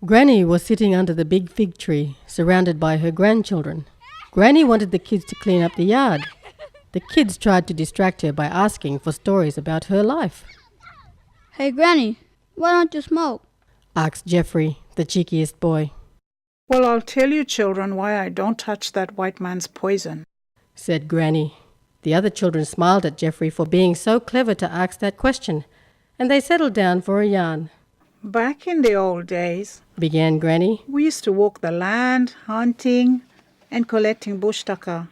Granny was sitting under the big fig tree, surrounded by her grandchildren. Granny wanted the kids to clean up the yard. The kids tried to distract her by asking for stories about her life. Hey Granny, why don't you smoke? Asked Jeffrey, the cheekiest boy. Well, I'll tell you, children, why I don't touch that white man's poison, said Granny. The other children smiled at Jeffrey for being so clever to ask that question, and they settled down for a yarn. Back in the old days, began Granny, we used to walk the land, hunting and collecting bush tucker.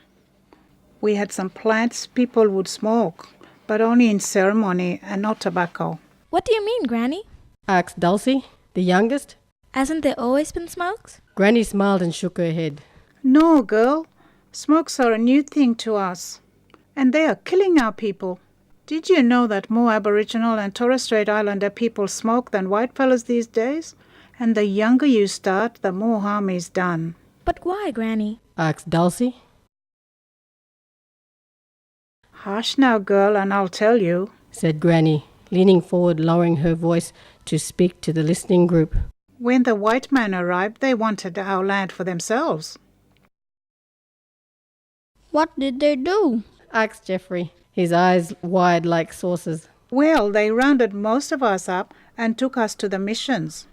We had some plants people would smoke, but only in ceremony and not tobacco. What do you mean, Granny? asked Dulcie, the youngest. Hasn't there always been smokes? Granny smiled and shook her head. No, girl. Smokes are a new thing to us, and they are killing our people. Did you know that more Aboriginal and Torres Strait Islander people smoke than white fellas these days? And the younger you start, the more harm is done. But why, Granny? asked Dulcie. Hush now, girl, and I'll tell you, said Granny, leaning forward, lowering her voice to speak to the listening group. When the white man arrived, they wanted our land for themselves. What did they do? asked Jeffrey, his eyes wide like saucers. Well, they rounded most of us up and took us to the missions.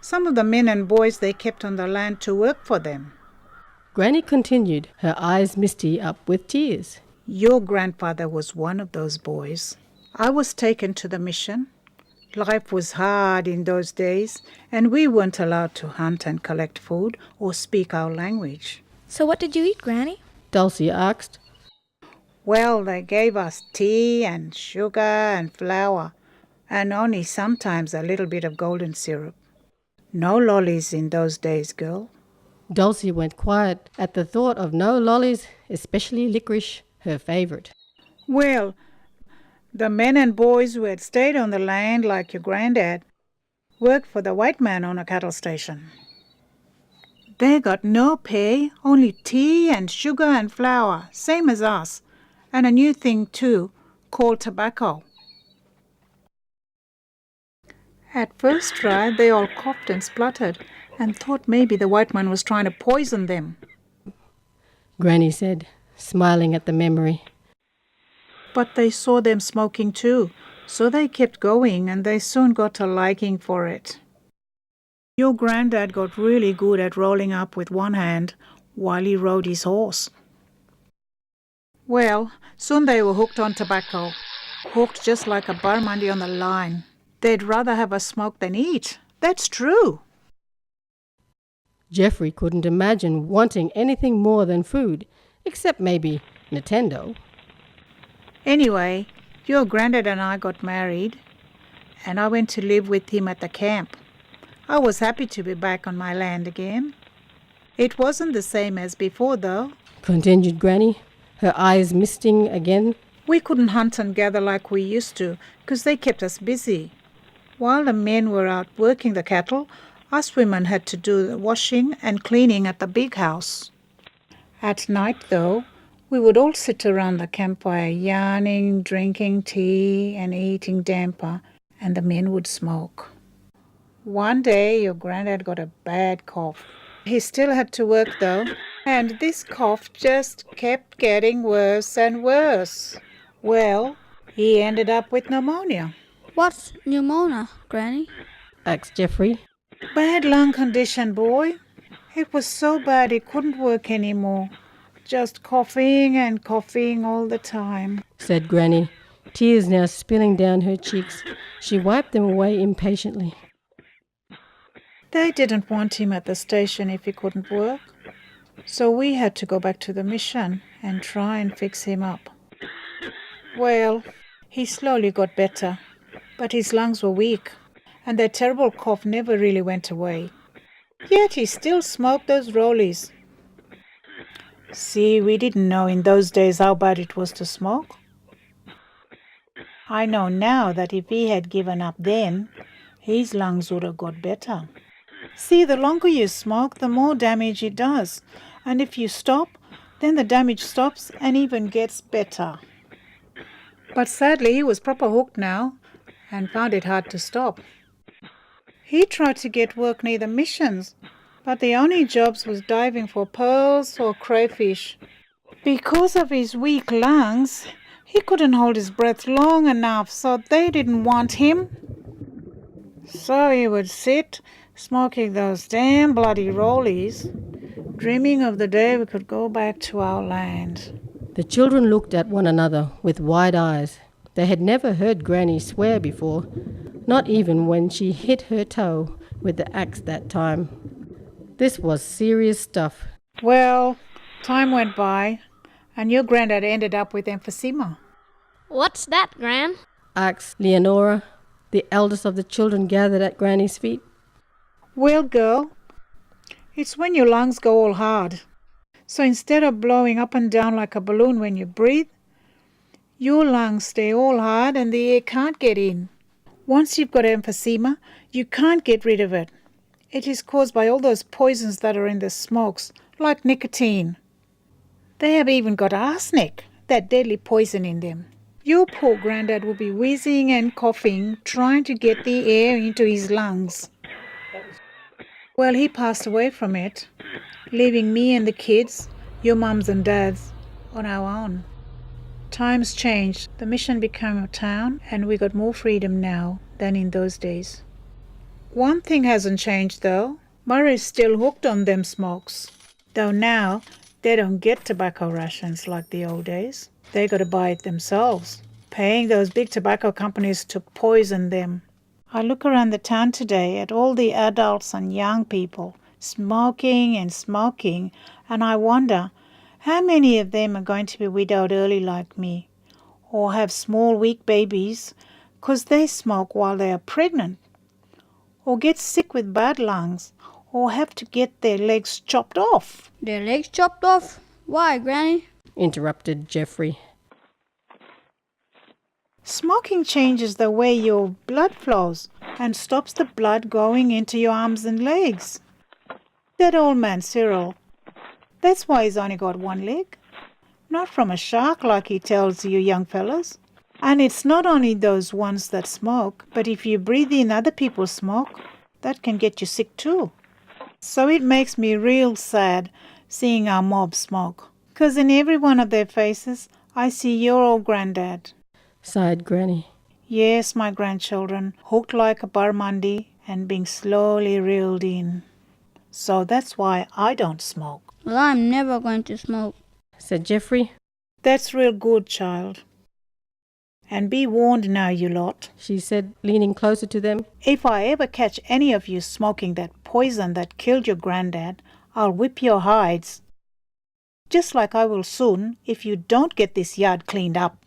Some of the men and boys they kept on the land to work for them. Granny continued, her eyes misty up with tears. Your grandfather was one of those boys. I was taken to the mission. Life was hard in those days, and we weren't allowed to hunt and collect food or speak our language. So what did you eat, Granny? Dulcie asked. Well, they gave us tea and sugar and flour, and only sometimes a little bit of golden syrup. No lollies in those days, girl. Dulcie went quiet at the thought of no lollies, especially licorice, her favourite. Well, the men and boys who had stayed on the land like your granddad worked for the white man on a cattle station. They got no pay, only tea and sugar and flour, same as us, and a new thing too, called tobacco. At first try, they all coughed and spluttered and thought maybe the white man was trying to poison them. Granny said, smiling at the memory. But they saw them smoking too, so they kept going and they soon got a liking for it. Your granddad got really good at rolling up with one hand while he rode his horse. Well, soon they were hooked on tobacco, hooked just like a barmundi on the line. They'd rather have a smoke than eat. That's true. Jeffrey couldn't imagine wanting anything more than food, except maybe Nintendo. Anyway, your granddad and I got married, and I went to live with him at the camp. I was happy to be back on my land again. It wasn't the same as before, though, continued Granny, her eyes misting again. We couldn't hunt and gather like we used to, because they kept us busy. While the men were out working the cattle, us women had to do the washing and cleaning at the big house. At night, though, we would all sit around the campfire yarning, drinking tea and eating damper, and the men would smoke. One day your granddad got a bad cough. He still had to work though, and this cough just kept getting worse and worse. Well, he ended up with pneumonia. What's pneumonia, Granny? asked Jeffrey. Bad lung condition, boy. It was so bad he couldn't work anymore. Just coughing and coughing all the time, said Granny, tears now spilling down her cheeks. She wiped them away impatiently. They didn't want him at the station if he couldn't work, so we had to go back to the mission and try and fix him up. Well, he slowly got better, but his lungs were weak, and that terrible cough never really went away. Yet he still smoked those rollies. See, we didn't know in those days how bad it was to smoke. I know now that if he had given up then, his lungs would have got better. See, the longer you smoke, the more damage it does. And if you stop, then the damage stops and even gets better. But sadly, he was proper hooked now and found it hard to stop. He tried to get work near the missions, but the only jobs was diving for pearls or crayfish. Because of his weak lungs, he couldn't hold his breath long enough, so they didn't want him. So he would sit, smoking those damn bloody rollies, dreaming of the day we could go back to our land. The children looked at one another with wide eyes. They had never heard Granny swear before, not even when she hit her toe with the axe that time. This was serious stuff. Well, time went by, and your granddad ended up with emphysema. What's that, Gran? Asked Leonora, the eldest of the children gathered at Granny's feet. Well, girl, it's when your lungs go all hard. So instead of blowing up and down like a balloon when you breathe, your lungs stay all hard and the air can't get in. Once you've got emphysema, you can't get rid of it. It is caused by all those poisons that are in the smokes, like nicotine. They have even got arsenic, that deadly poison in them. Your poor granddad will be wheezing and coughing, trying to get the air into his lungs. Well, he passed away from it, leaving me and the kids, your mums and dads, on our own. Times changed. The mission became a town and we got more freedom now than in those days. One thing hasn't changed though. Murray's still hooked on them smokes. Though now they don't get tobacco rations like the old days. They got to buy it themselves, paying those big tobacco companies to poison them. I look around the town today at all the adults and young people smoking and I wonder how many of them are going to be widowed early like me or have small weak babies because they smoke while they are pregnant or get sick with bad lungs or have to get their legs chopped off. Their legs chopped off? Why, Granny? Interrupted Geoffrey. Smoking changes the way your blood flows and stops the blood going into your arms and legs. That old man Cyril, that's why he's only got one leg. Not from a shark like he tells you young fellas. And it's not only those ones that smoke, but if you breathe in other people's smoke, that can get you sick too. So it makes me real sad seeing our mob smoke. 'Cause in every one of their faces, I see your old granddad. Sighed Granny. Yes, my grandchildren, hooked like a barmundi and being slowly reeled in. So that's why I don't smoke. Well, I'm never going to smoke, said Geoffrey. That's real good, child. And be warned now, you lot, she said, leaning closer to them. If I ever catch any of you smoking that poison that killed your granddad, I'll whip your hides. Just like I will soon if you don't get this yard cleaned up.